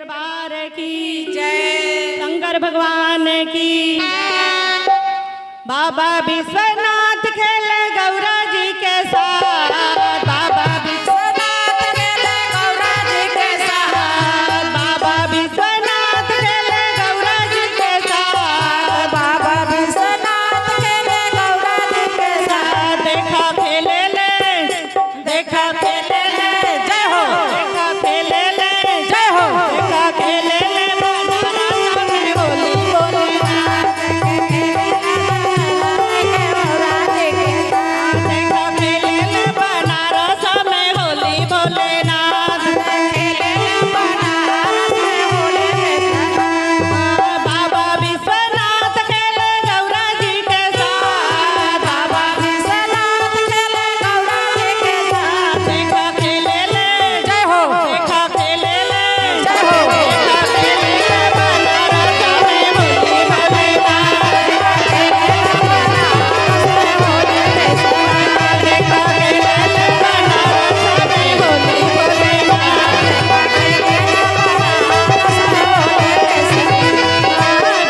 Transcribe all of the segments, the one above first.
दरबार की जय, शंकर भगवान की जय। बाबा विश्वनाथ खेले गौरा जी के साथ, बाबा विश्वनाथ खेले गौरा जी के साथ, बाबा विश्वनाथ खेले गौरा जी के साथ, बाबा विश्वनाथ खेले गौरा जी के साथ। देखा खेले ले, देखा खेले ले, जय हो, देखा खेले ले, जय हो, देखा खेले ले बनारस में होली भोलेनाथ के देखा खेले ले बनारस में होली भोलेनाथ बाबा विश्वनाथ खेले गौरा जी के साथ, बाबा विश्वनाथ खेले गौरा जी के साथ। देखा खेले ले, जय हो, देखा खेले ले, जय हो, देखा खेले ले बनारस में होली भोलेनाथ देखा खेले ले बनारस में होली भोलेनाथ देखा खेले ले बनारस में होली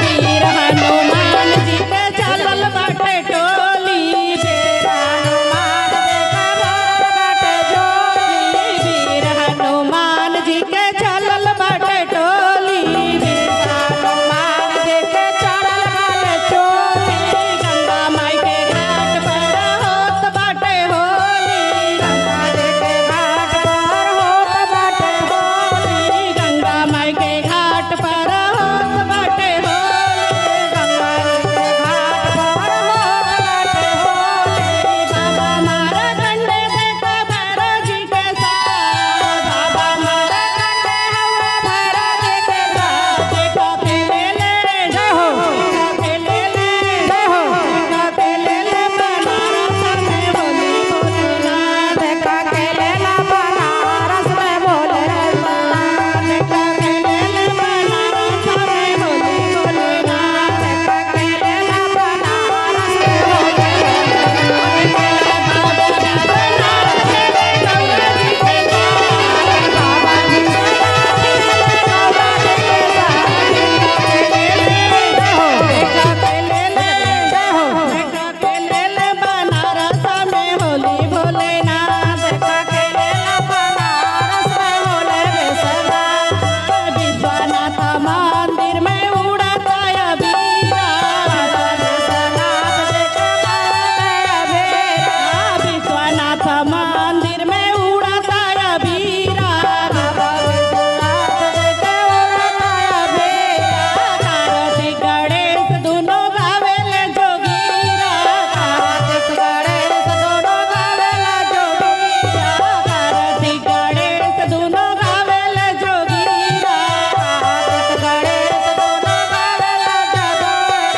वीर हनुमान जी के चलल बाटे टोली, वीर हनुमान देखा भरल बाटे झोली, वीर हनुमान जी के चलल बाटे टोली, वीर हनुमान जी के चढ़ल बाटे चोली। गंगा माई के घाट पर होत बाटे होली, गंगा जी के घाट पर होत बाटे होली, गंगा माई के घाट पर होत बाटे होली, गंगा जी के घाट पर होत बाटे होली। बाबा मारा कंडे देखा भैरव जी के साथ, बाबा मारा कंडे हवा भैरव जी के साथ। देखा खेले ले, जय हो, देखा खेले ले, जय हो, देखा खेले ले बनारस में होली भोलेनाथ देखा खेले ले बनारस में भोलेनाथ देखा खेले ले बनारस में होली भोलेनाथ देखा खेले ले बनारस में होली भोलेनाथ बाबा विश्वनाथ खेले गौरा जी के साथ, बाबा विश्वनाथ खेले गौरा जी के साथ। देखा खेले ले, जय हो, देखा खेले ले बनारस में होली भोलेनाथ देखा खेले ले बनारस में होले बेसरा। विश्वनाथ मंदिर में उड़ता अबीरा, विश्वनाथ देखा मारता अबीरा, विश्वनाथ मंदिर में उड़ता अबीरा, बाबा विश्वनाथ देखा उड़ता अबीरा। कार्तिक गणेश दोनों गावेले जोगीरा, कार्तिक गणेश दोनों गावेला जोगीरा, कार्तिक गणेश दोनों गावेले जोगीरा, कार्तिक गणेश दोनों गावेला जोगीरा।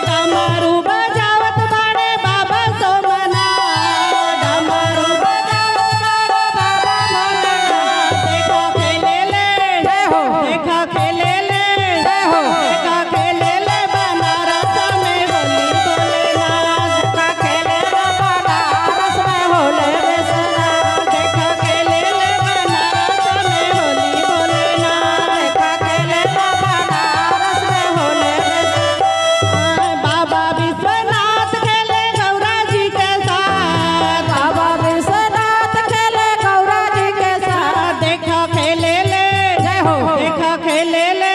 डमरू बजावत बाड़े बाबा सोमनाथ, डमरू बजावत बाड़े बाबा भोलेनाथ। देखा खेले ले, जय हो, देखा खेले ले, जय हो, देखा खेले ले बनारस में होली भोलेनाथ देखा खेले ले बनारस में होले बेसनाथ देखा खेले ले बनारस में होली भोलेनाथ देखा खेले ले बनारस में होले बेसनाथ। बाबा विश्वनाथ खेले गौरा जी के साथ, बाबा विश्वनाथ खेले गौरा जी के साथ। देखा खेले ले, जय हो, देखा खेले ले,